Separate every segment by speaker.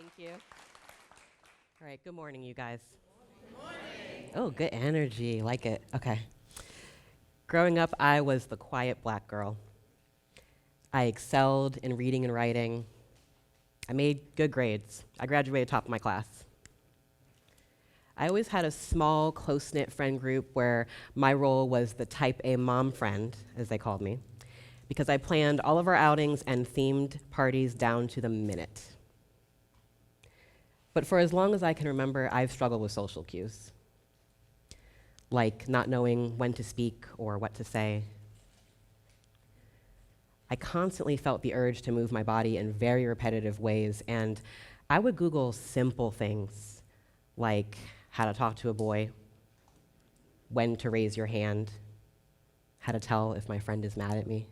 Speaker 1: Thank you. All right, good morning, you guys. Good morning. Oh, good energy. Like it. Okay. Growing up, I was the quiet black girl. I excelled in reading and writing. I made good grades. I graduated top of my class. I always had a small, close-knit friend group where my role was the type A mom friend, as they called me, because I planned all of our outings and themed parties down to the minute. But for as long as I can remember, I've struggled with social cues, like not knowing when to speak or what to say. I constantly felt the urge to move my body in very repetitive ways, and I would Google simple things like how to talk to a boy, when to raise your hand, how to tell if my friend is mad at me.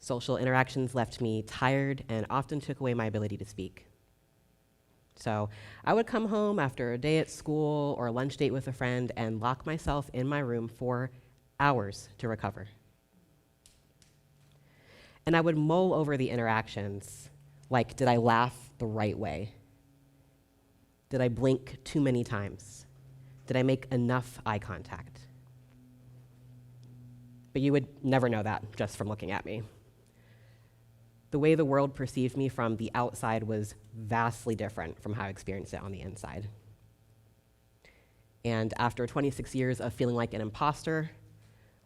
Speaker 1: Social interactions left me tired and often took away my ability to speak. So I would come home after a day at school or a lunch date with a friend and lock myself in my room for hours to recover. And I would mull over the interactions, like, did I laugh the right way? Did I blink too many times? Did I make enough eye contact? But you would never know that just from looking at me. The way the world perceived me from the outside was vastly different from how I experienced it on the inside. And after 26 years of feeling like an imposter,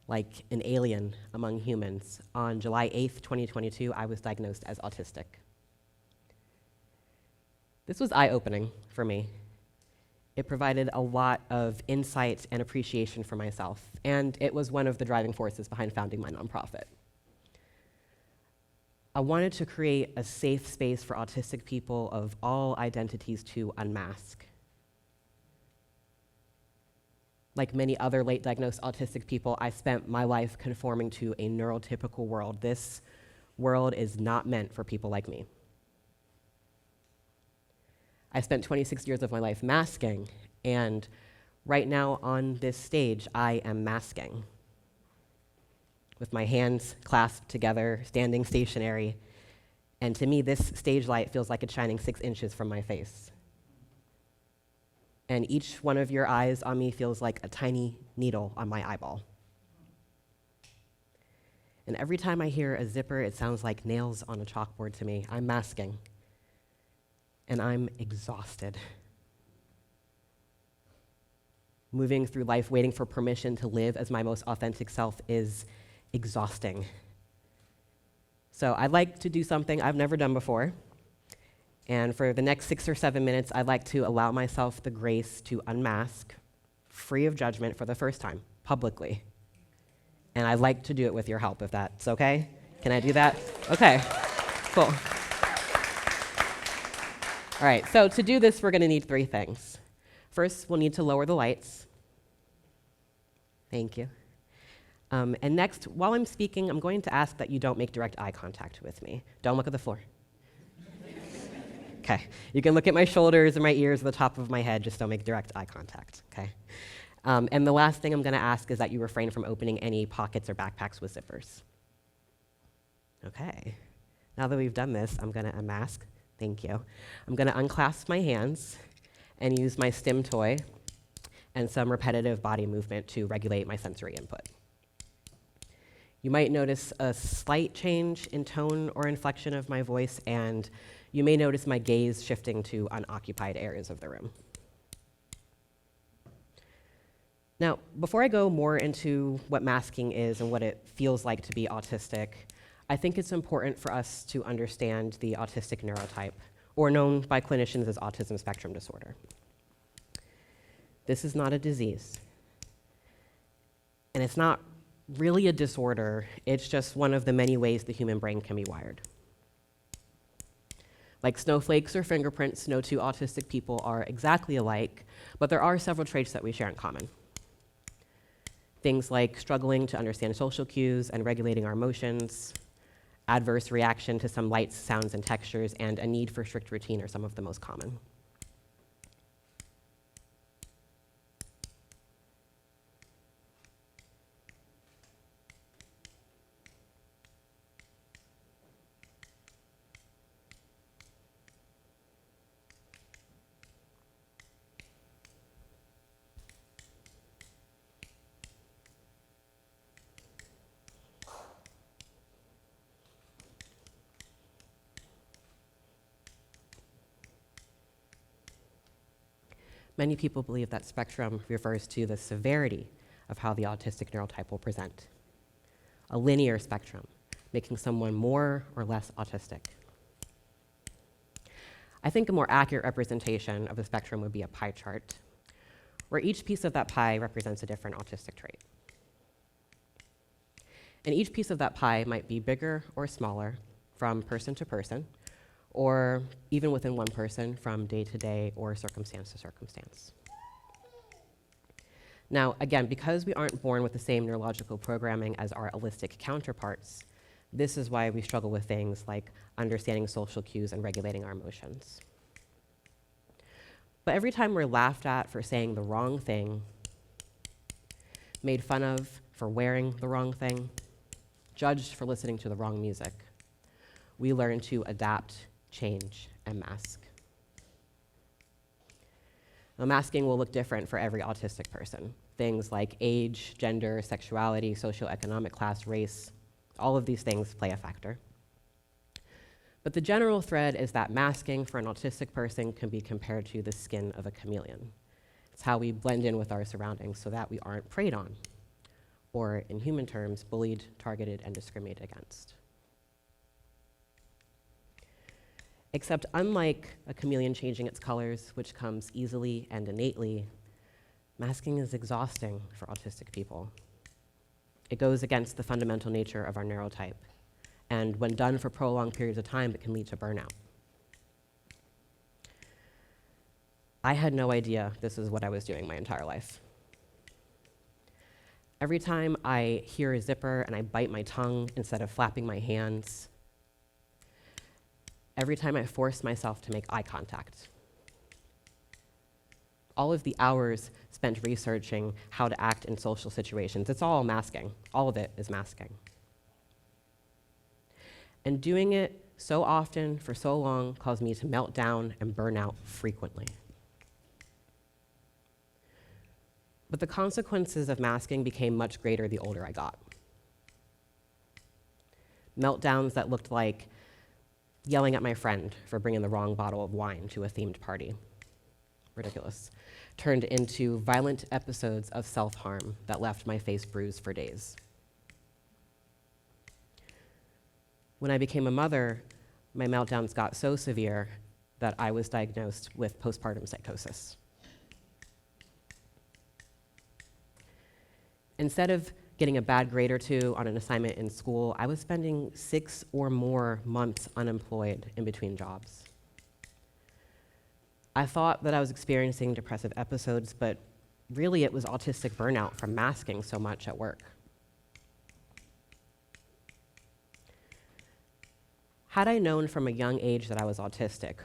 Speaker 1: like an alien among humans, on July 8th, 2022, I was diagnosed as autistic. This was eye-opening for me. It provided a lot of insight and appreciation for myself, and it was one of the driving forces behind founding my nonprofit. I wanted to create a safe space for autistic people of all identities to unmask. Like many other late diagnosed autistic people, I spent my life conforming to a neurotypical world. This world is not meant for people like me. I spent 26 years of my life masking, and right now on this stage, I am masking. With my hands clasped together, standing stationary, and to me, this stage light feels like it's shining 6 inches from my face. And each one of your eyes on me feels like a tiny needle on my eyeball. And every time I hear a zipper, it sounds like nails on a chalkboard to me. I'm masking. And I'm exhausted. Moving through life waiting for permission to live as my most authentic self is exhausting. So I'd like to do something I've never done before. And for the next 6 or 7 minutes, I'd like to allow myself the grace to unmask, free of judgment for the first time, publicly. And I'd like to do it with your help, if that's okay. Can I do that? Okay, cool. All right, so to do this, we're gonna need 3 things. First, we'll need to lower the lights. Thank you. And next, while I'm speaking, I'm going to ask that you don't make direct eye contact with me. Don't look at the floor. Okay, you can look at my shoulders or my ears or the top of my head, just don't make direct eye contact, okay? And the last thing I'm gonna ask is that you refrain from opening any pockets or backpacks with zippers. Okay, now that we've done this, I'm gonna unmask. Thank you. I'm gonna unclasp my hands and use my stim toy and some repetitive body movement to regulate my sensory input. You might notice a slight change in tone or inflection of my voice, and you may notice my gaze shifting to unoccupied areas of the room. Now, before I go more into what masking is and what it feels like to be autistic, I think it's important for us to understand the autistic neurotype, or known by clinicians as autism spectrum disorder. This is not a disease. And it's not really a disorder, it's just one of the many ways the human brain can be wired. Like snowflakes or fingerprints, no 2 autistic people are exactly alike, but there are several traits that we share in common. Things like struggling to understand social cues and regulating our emotions, adverse reaction to some lights, sounds, and textures, and a need for strict routine are some of the most common. Many people believe that spectrum refers to the severity of how the autistic neurotype will present. A linear spectrum, making someone more or less autistic. I think a more accurate representation of the spectrum would be a pie chart, where each piece of that pie represents a different autistic trait. And each piece of that pie might be bigger or smaller from person to person, or even within one person from day to day or circumstance to circumstance. Now, again, because we aren't born with the same neurological programming as our allistic counterparts, this is why we struggle with things like understanding social cues and regulating our emotions. But every time we're laughed at for saying the wrong thing, made fun of for wearing the wrong thing, judged for listening to the wrong music, we learn to adapt, change, and mask. Now, masking will look different for every autistic person. Things like age, gender, sexuality, socioeconomic class, race, all of these things play a factor. But the general thread is that masking for an autistic person can be compared to the skin of a chameleon. It's how we blend in with our surroundings so that we aren't preyed on, or in human terms, bullied, targeted, and discriminated against. Except unlike a chameleon changing its colors, which comes easily and innately, masking is exhausting for autistic people. It goes against the fundamental nature of our neurotype, and when done for prolonged periods of time, it can lead to burnout. I had no idea this is what I was doing my entire life. Every time I hear a zipper and I bite my tongue instead of flapping my hands, every time I force myself to make eye contact, all of the hours spent researching how to act in social situations, it's all masking. All of it is masking. And doing it so often for so long caused me to melt down and burn out frequently. But the consequences of masking became much greater the older I got. Meltdowns that looked like yelling at my friend for bringing the wrong bottle of wine to a themed party. Ridiculous. Turned into violent episodes of self-harm that left my face bruised for days. When I became a mother, my meltdowns got so severe that I was diagnosed with postpartum psychosis. Instead of getting a bad grade or two on an assignment in school, I was spending 6 or more months unemployed in between jobs. I thought that I was experiencing depressive episodes, but really it was autistic burnout from masking so much at work. Had I known from a young age that I was autistic,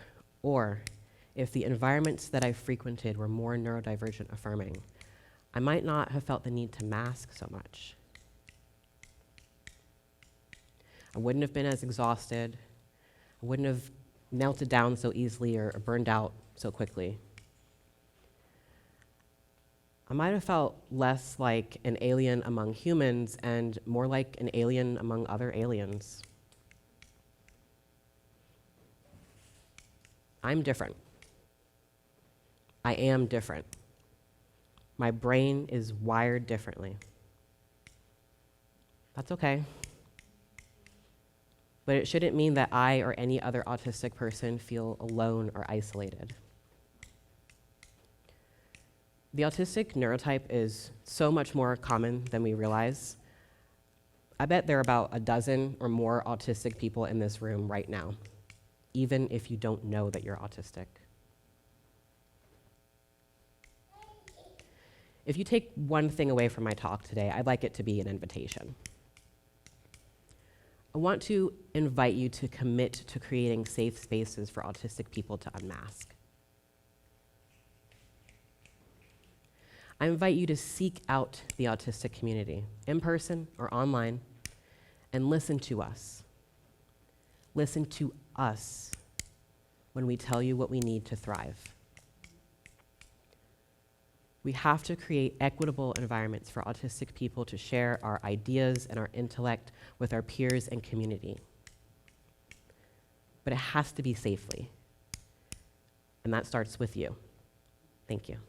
Speaker 1: or if the environments that I frequented were more neurodivergent affirming, I might not have felt the need to mask so much. I wouldn't have been as exhausted. I wouldn't have melted down so easily or burned out so quickly. I might have felt less like an alien among humans and more like an alien among other aliens. I'm different. I am different. My brain is wired differently. That's okay. But it shouldn't mean that I or any other autistic person feel alone or isolated. The autistic neurotype is so much more common than we realize. I bet there are about a dozen or more autistic people in this room right now, even if you don't know that you're autistic. If you take one thing away from my talk today, I'd like it to be an invitation. I want to invite you to commit to creating safe spaces for autistic people to unmask. I invite you to seek out the autistic community, in person or online, and listen to us. Listen to us when we tell you what we need to thrive. We have to create equitable environments for autistic people to share our ideas and our intellect with our peers and community. But it has to be safely. And that starts with you. Thank you.